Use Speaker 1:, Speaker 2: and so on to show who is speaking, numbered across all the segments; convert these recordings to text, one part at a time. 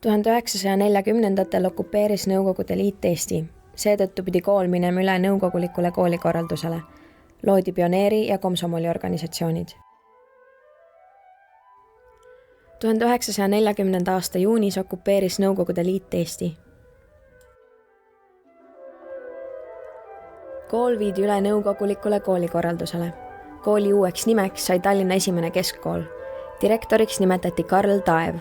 Speaker 1: 1940-ndatel okupeeris Nõukogude Liit Eesti. Seetõttu pidi kool minema üle nõukogulikule koolikorraldusele. Loodi pioneeri- ja komsomoliorganisatsioonid. 1940. aasta juunis okupeeris Nõukogude Liit Eesti. Kool viidi üle nõukogulikule koolikorraldusele. Kooli uueks nimeks sai Tallinna esimene keskkool. Direktoriks nimetati Karl Taev.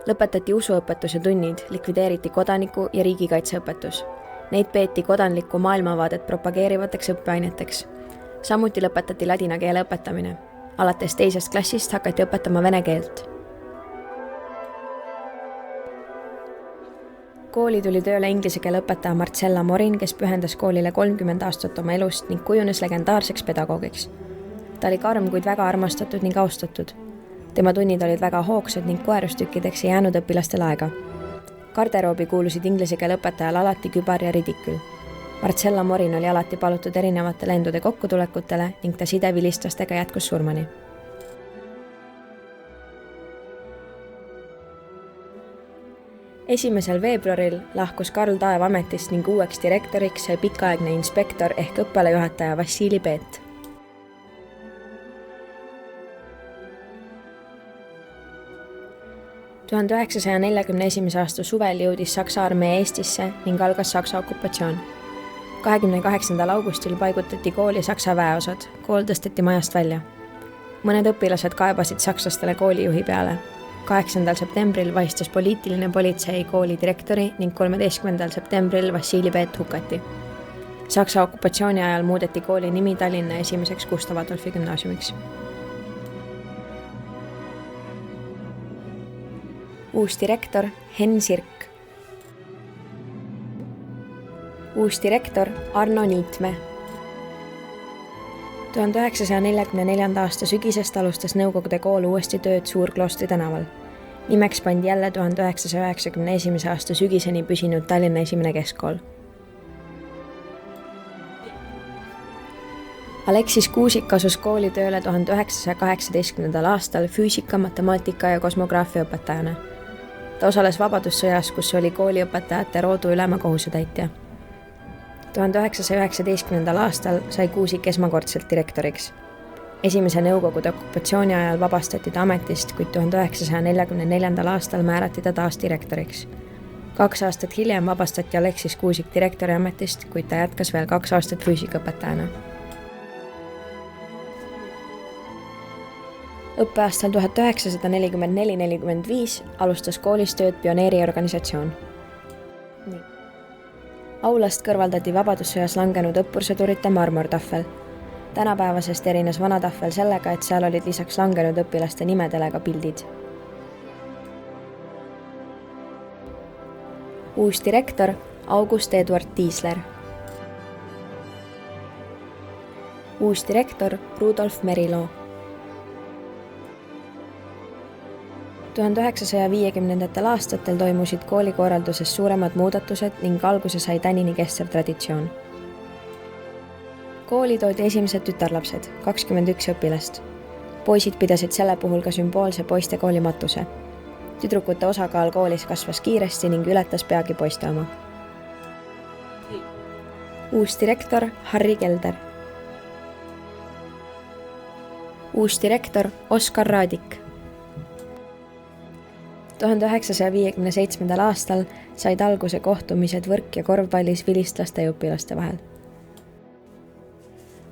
Speaker 1: Lõpetati usuõpetuse tunnid, likvideeriti kodaniku- ja riigikaitseõpetus. Neid peeti kodanlikku maailmavaadet propageerivateks õppeaineteks. Samuti lõpetati ladina keele õpetamine. Alates 2. klassist hakati õpetama vene keelt. Kooli tuli tööle inglise keele õpetaja Marcella Morin, kes pühendas koolile 30 aastat oma elust ning kujunes legendaarseks pedagoogiks. Ta oli karm, kuid väga armastatud ning austatud. Tema tunnid olid väga hoogsad ning koerustükkideks ei jäänud õpilastel aega. Garderoobi kuulusid inglise keele õpetajal alati kübar ja ridikül. Marcella Morin oli alati palutud erinevate lendude kokkutulekutele ning ta side vilistlastega jätkus surmani. Esimesel veebruaril lahkus Karl Taev ametist ning uueks direktoriks sai pikaaegne inspektor ehk õppealajuhataja Vassili Peet. – 1941. aasta suvel jõudis Saksa armee Eestisse ning algas Saksa okupatsioon. 28. augustil paigutati kooli Saksa väeosad, kool tõsteti majast välja. Mõned õpilased kaebasid sakslastele koolijuhi peale. 8. septembril vahistas poliitiline politsei kooli direktori ning 13. septembril Vassili Peet hukati. Saksa okupatsiooni ajal muudeti kooli nimi Tallinna esimeseks Gustav Adolfi gümnaasiumiks. Uus direktor Henn Sirk. Uus direktor Arno Niitme. 1944. aasta sügisest alustas Nõukogude kool uuesti tööd Suurkloostri tänaval. Nimeks pandi jälle 1991. aasta sügiseni püsinud Tallinna esimene keskkool. Aleksis Kuusik asus kooli tööle 1918. aastal füüsika, matemaatika ja kosmograafia õpetajana. Ta osales Vabadussõjas, kus oli kooliõpetajate roodu ülema kohusetäitja. 1919. aastal sai Kuusik esmakordselt direktoriks. Esimese Nõukogude okupatsiooni ajal vabastati ta ametist, kuid 1944. aastal määrati ta taas direktoriks. 2 aastat hiljem vabastati Aleksis Kuusik direktori ametist, kuid ta jätkas veel 2 aastat füüsikaõpetajana. Õppeaastal 1944-45 alustas koolis tööd pioneeriorganisatsioon. Aulast kõrvaldati Vabadussõjas langenud õppursõdurite marmortahvel. Tänapäevasest erines vana tahvel sellega, et seal olid lisaks langenud õpilaste nimedele ka pildid. Uus direktor August Eduard Tiisler. Uus direktor Rudolf Meriloo. 1950. aastatel toimusid koolikorralduses suuremad muudatused ning alguse sai tänini kestev traditsioon. Kooli toodi esimesed tütarlapsed, 21 õpilast. Poisid pidasid selle puhul ka sümboolse poistekooli matuse. Tüdrukute osakaal koolis kasvas kiiresti ning ületas peagi poiste oma. Uus direktor Harri Kelder. Uus direktor Oskar Raadik. 1957. aastal said alguse kohtumised võrk- ja korvpallis vilistlaste ja õpilaste vahel.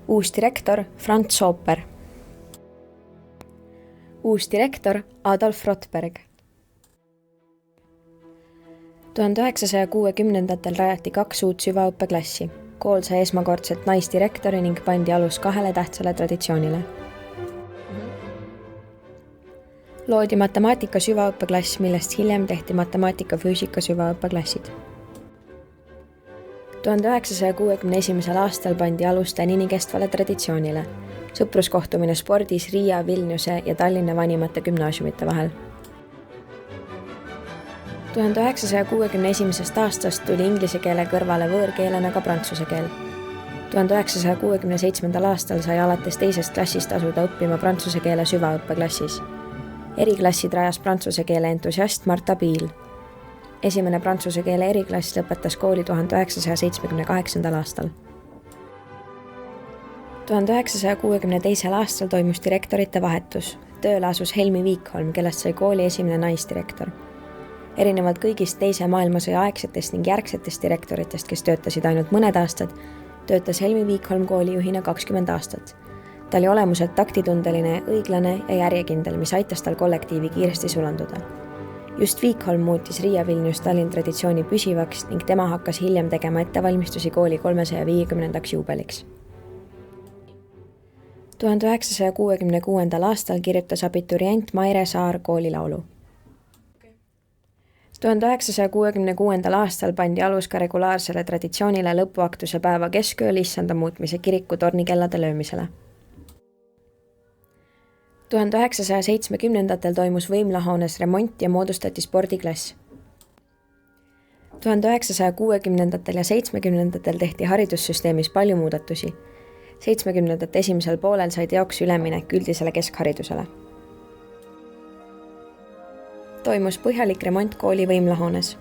Speaker 1: Uus direktor Franz Sooper. Uus direktor Adolf Rotberg. 1960. rajati 2 uut süvaõppeklassi. Kool sai esmakordselt naisdirektori ning pandi alus 2 tähtsale traditsioonile. Loodi matemaatika süvaõppeklass, millest hiljem tehti matemaatika-füüsika süvaõppeklassid. 1961. aastal pandi alus tänini kestvale traditsioonile. Sõpruskohtumine spordis Riia, Vilniuse ja Tallinna vanimate gümnaasiumite vahel. 1961. aastast tuli inglise keele kõrvale võõrkeelena ka prantsuse keel. 1967. aastal sai alates 2. klassist asuda õppima prantsuse keele süvaõppeklassis. Eriklassid rajas prantsuse keele entusiast Marta Piil. Esimene prantsuse keele eriklass lõpetas kooli 1978. aastal. 1962. aastal toimus direktorite vahetus. Tööle asus Helmi Vikholm, kellest sai kooli esimene naisdirektor. Erinevalt kõigist teise maailmasõja aegsetest ning järgsetest direktoritest, kes töötasid ainult mõned aastad, töötas Helmi Vikholm koolijuhina 20 aastat. Ta oli olemuselt taktitundeline, õiglane ja järjekindel, mis aitas tal kollektiivi kiiresti sulanduda. Just Vikholm muutis Riia Vilnius Tallinn traditsiooni püsivaks ning tema hakkas hiljem tegema ettevalmistusi kooli 350. juubeliks. 1966. aastal kirjutas abiturient Maire Saar koolilaulu. 1966. aastal pandi alus ka regulaarsele traditsioonile lõpuaktuse päeva keskööl issanda muutmise kiriku tornikellade löömisele. 1970. toimus võimlahoones remont ja moodustati spordiklass. 1960. ja 70. tehti haridussüsteemis palju muudatusi. 70. esimesel poolel sai teoks üleminek üldisele keskharidusele. Toimus põhjalik remont kooli võimlahoones.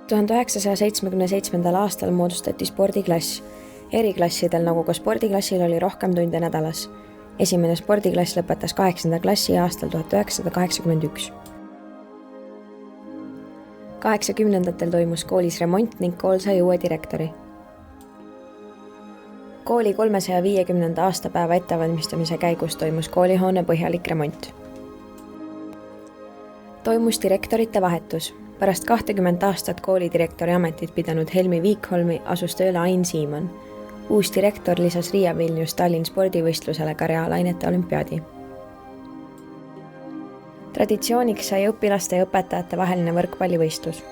Speaker 1: 1977. aastal moodustati spordiklass. Eriklassidel nagu ka spordiklassil oli rohkem tunde nädalas. Esimene spordiklass lõpetas 8. klassi aastal 1981. 80. toimus koolis remont ning kool sai uue direktori. Kooli 350. aastapäeva ettevalmistamise käigus toimus koolihoone põhjalik remont. Toimus direktorite vahetus. Pärast 20 aastat koolidirektori ametit pidanud Helmi Vikholmi asus tööle Ain Siimann. Uus direktor lisas Riia Vilnius Tallinn spordivõistlusele ka reaalainete olümpiaadi. Traditsiooniks sai õpilaste ja õpetajate vaheline võrkpallivõistlus.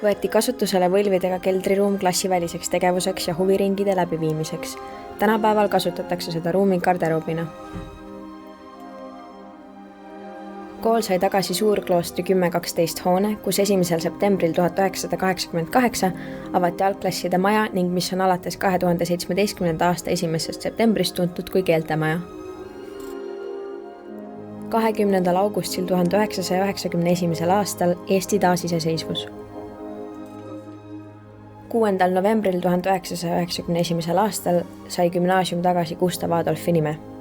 Speaker 1: Võeti kasutusele võlvidega keldriruum klassiväliseks tegevuseks ja huviringide läbiviimiseks. Tänapäeval kasutatakse seda ruumi garderoobina. Kool sai tagasi Suurkloostri 10-12 hoone, kus 1. septembril 1988 avati algklasside maja ning mis on alates 2017. aasta 1. septembrist tuntud kui keeltemaja. 20. augustil 1991. aastal Eesti taasiseseisvus. 6. novembril 1991. aastal sai gümnaasium tagasi Gustav Adolfi nime.